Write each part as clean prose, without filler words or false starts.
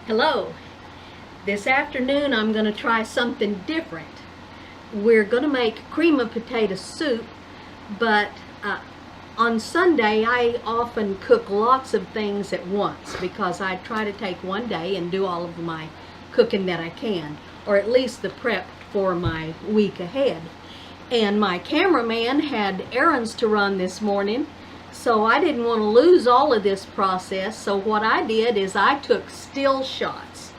Hello. This afternoon I'm going to try something different. We're going to make cream of potato soup, but on Sunday I often cook lots of things at once because I try to take one day and do all of my cooking that I can, or at least the prep for my week ahead. And my cameraman had errands to run this morning, so I didn't want to lose all of this process. So what I did is I took still shots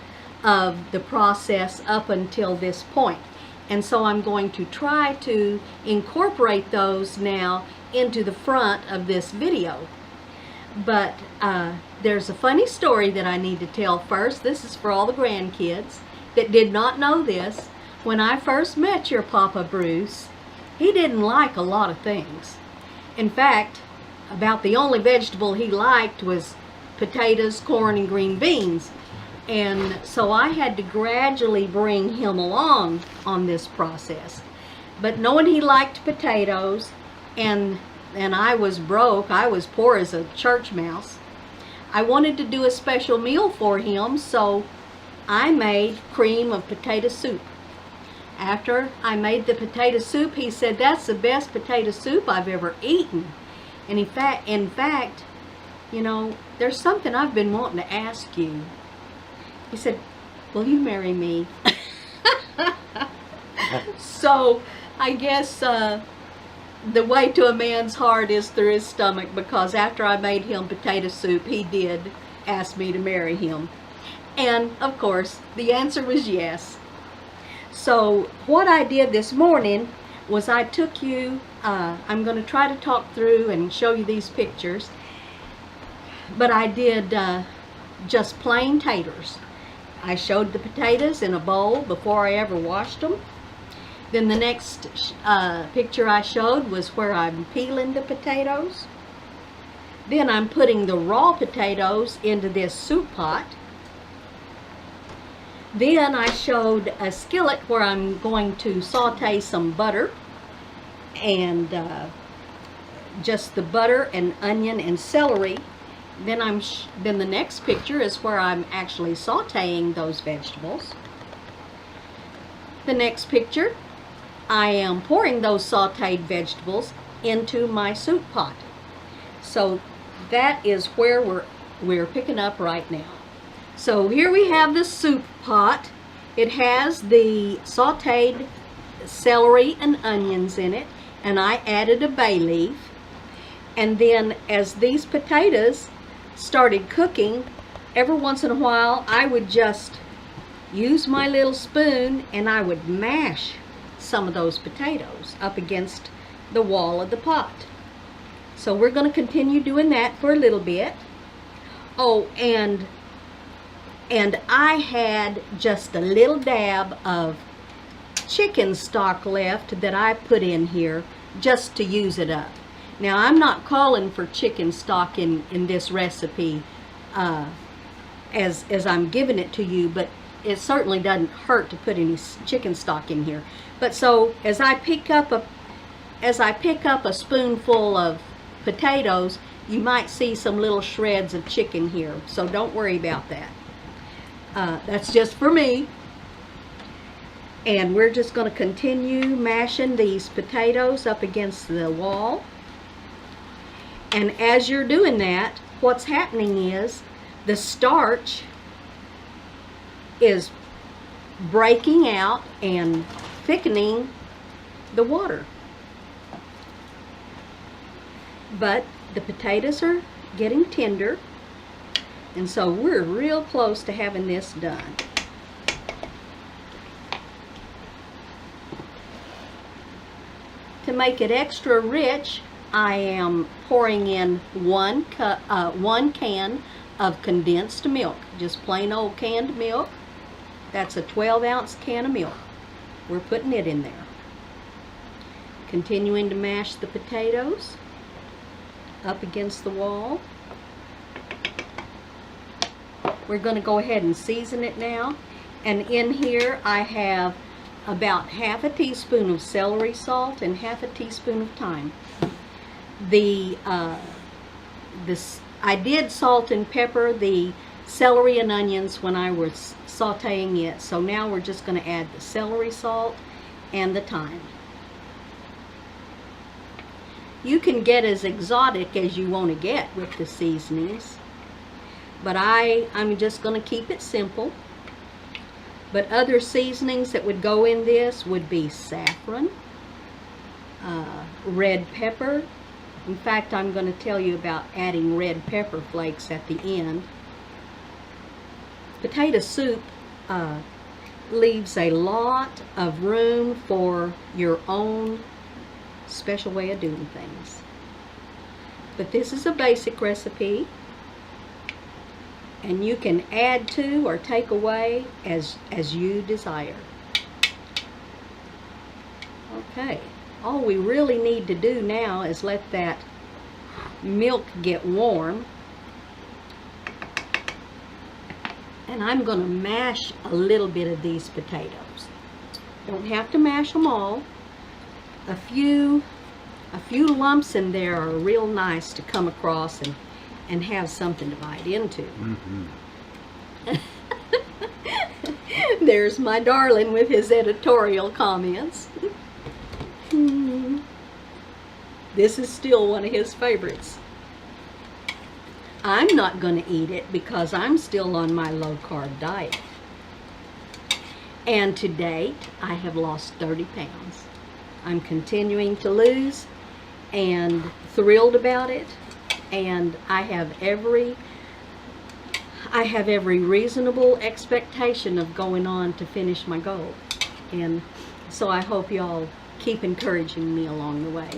of the process up until this point. And so I'm going to try to incorporate those now into the front of this video. But there's a funny story that I need to tell first. This is for all the grandkids that did not know this. When I first met your Papa Bruce, he didn't like a lot of things. In fact, about the only vegetable he liked was potatoes, corn, and green beans. And so I had to gradually bring him along on this process. But knowing he liked potatoes, and I was broke, I was poor as a church mouse, I wanted to do a special meal for him, so I made cream of potato soup. After I made the potato soup, he said, "That's the best potato soup I've ever eaten." And in fact, you know, there's something I've been wanting to ask you. He said, "Will you marry me?" So I guess the way to a man's heart is through his stomach, because after I made him potato soup, he did ask me to marry him. And of course, the answer was yes. So what I did this morning was I took you, I'm going to try to talk through and show you these pictures, but I did just plain taters. I showed the potatoes in a bowl before I ever washed them. Then the next picture I showed was where I'm peeling the potatoes. Then I'm putting the raw potatoes into this soup pot. Then I showed a skillet where I'm going to saute some butter, and just the butter and onion and celery. Then then the next picture is where I'm actually sauteing those vegetables. The next picture, I am pouring those sauteed vegetables into my soup pot. So that is where we're picking up right now. So here we have the soup pot. It has the sauteed celery and onions in it, and I added a bay leaf. And then as these potatoes started cooking, every once in a while I would just use my little spoon and I would mash some of those potatoes up against the wall of the pot. So we're going to continue doing that for a little bit. Oh, and I had just a little dab of chicken stock left that I put in here just to use it up. Now, I'm not calling for chicken stock in this recipe as I'm giving it to you, but it certainly doesn't hurt to put any chicken stock in here. But so as I pick up a spoonful of potatoes, you might see some little shreds of chicken here, so don't worry about that. That's just for me. And we're just going to continue mashing these potatoes up against the wall. And as you're doing that, what's happening is the starch is breaking out and thickening the water. But the potatoes are getting tender, and so we're real close to having this done. To make it extra rich, I am pouring in one can of condensed milk, just plain old canned milk. That's a 12-ounce can of milk. We're putting it in there. Continuing to mash the potatoes up against the wall. We're going to go ahead and season it now. And in here I have about half a teaspoon of celery salt and half a teaspoon of thyme. I did salt and pepper the celery and onions when I was sauteing it. So now we're just going to add the celery salt and the thyme. You can get as exotic as you want to get with the seasonings, but I'm just going to keep it simple. But other seasonings that would go in this would be saffron, red pepper. In fact, I'm going to tell you about adding red pepper flakes at the end. Potato soup leaves a lot of room for your own special way of doing things. But this is a basic recipe, and you can add to or take away as you desire. Okay, all we really need to do now is let that milk get warm. And I'm going to mash a little bit of these potatoes. Don't have to mash them all. A few lumps in there are real nice to come across and have something to bite into. There's my darling with his editorial comments. This is still one of his favorites. I'm not going to eat it because I'm still on my low-carb diet. And to date, I have lost 30 pounds. I'm continuing to lose and thrilled about it. And I have every reasonable expectation of going on to finish my goal. And so I hope y'all keep encouraging me along the way.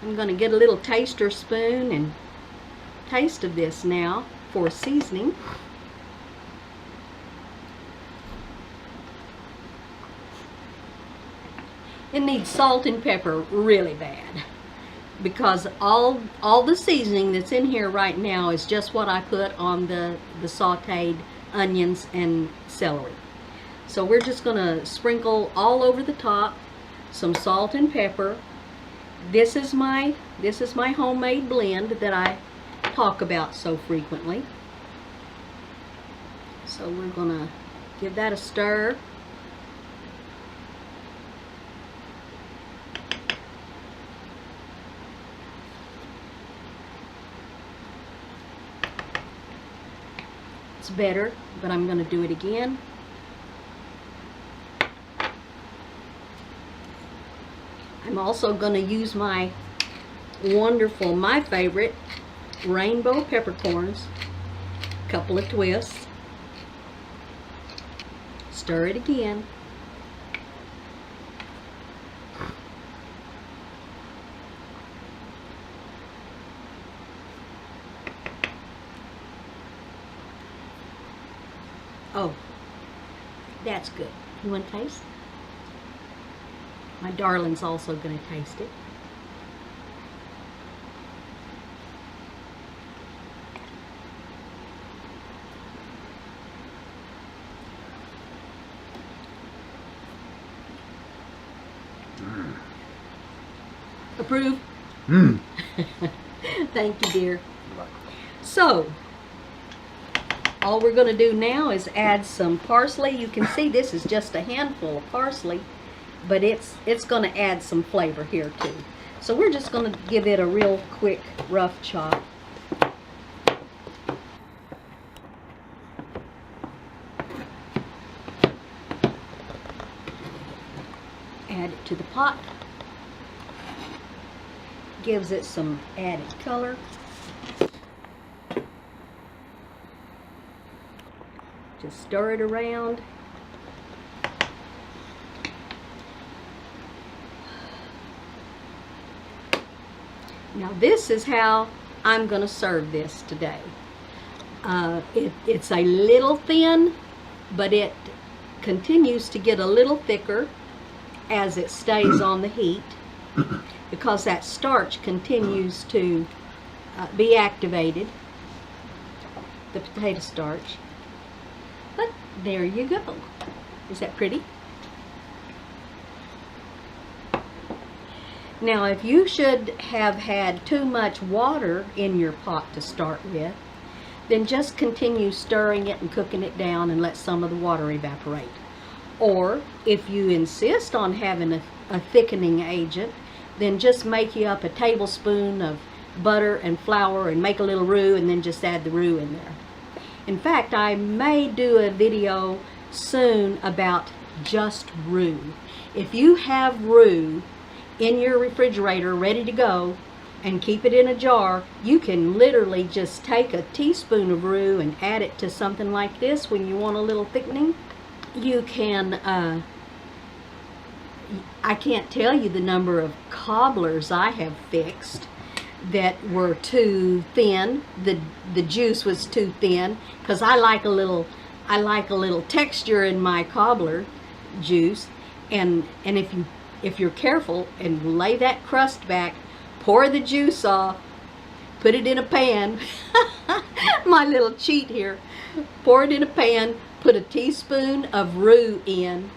I'm going to get a little taster spoon and taste of this now for seasoning. It needs salt and pepper really bad, because all the seasoning that's in here right now is just what I put on the sauteed onions and celery. So we're just going to sprinkle all over the top some salt and pepper. This is my homemade blend that I talk about so frequently. So we're going to give that a stir. It's better, but I'm going to do it again. I'm also going to use my favorite rainbow peppercorns. A couple of twists. Stir it again. Oh, that's good. You want to taste? My darling's also going to taste it. Approve? Thank you, dear. So, all we're going to do now is add some parsley. You can see this is just a handful of parsley, but it's going to add some flavor here too. So we're just going to give it a real quick rough chop. Add it to the pot. Gives it some added color. Just stir it around. Now this is how I'm going to serve this today. It's a little thin, but it continues to get a little thicker as it stays on the heat, because that starch continues to be activated, the potato starch. But there you go. Is that pretty? Now, if you should have had too much water in your pot to start with, then just continue stirring it and cooking it down and let some of the water evaporate. Or if you insist on having a thickening agent, then just make you up a tablespoon of butter and flour and make a little roux, and then just add the roux in there. In fact, I may do a video soon about just roux. If you have roux in your refrigerator ready to go and keep it in a jar, you can literally just take a teaspoon of roux and add it to something like this when you want a little thickening. You can, I can't tell you the number of cobblers I have fixed that were too thin. The juice was too thin, because I like a little texture in my cobbler juice. And if you're careful and lay that crust back, pour the juice off, put it in a pan. My little cheat here. Pour it in a pan, put a teaspoon of roux in,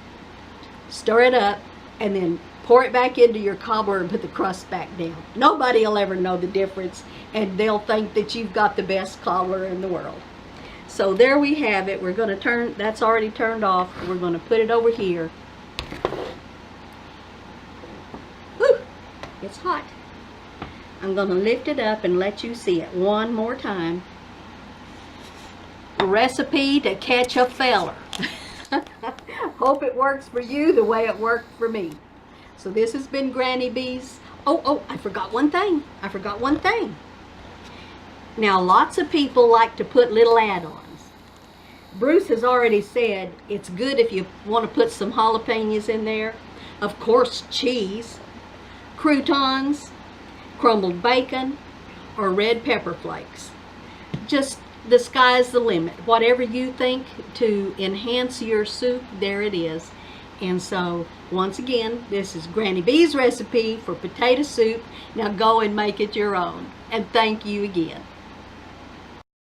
stir it up, and then pour it back into your cobbler and put the crust back down. Nobody will ever know the difference, and they'll think that you've got the best cobbler in the world. So there we have it. We're going to turn, that's already turned off. We're going to put it over here. Whew, it's hot. I'm going to lift it up and let you see it one more time. A recipe to catch a feller. Hope it works for you the way it worked for me. So this has been Granny B's. Oh, I forgot one thing. Now, lots of people like to put little add-ons. Bruce has already said it's good if you want to put some jalapenos in there. Of course, cheese, croutons, crumbled bacon, or red pepper flakes. Just the sky's the limit. Whatever you think to enhance your soup, there it is. And so, once again, this is Granny B's recipe for potato soup. Now go and make it your own. And thank you again.